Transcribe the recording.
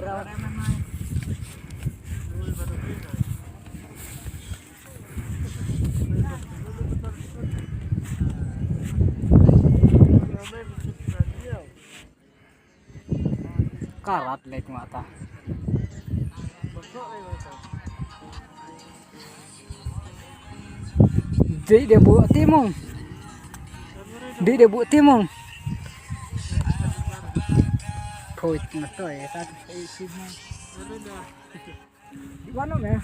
Karat lek mata. Di dia buat timung. Di dia buat timung. Thôi mà tôi ta thấy xin. Đi bán nó nè.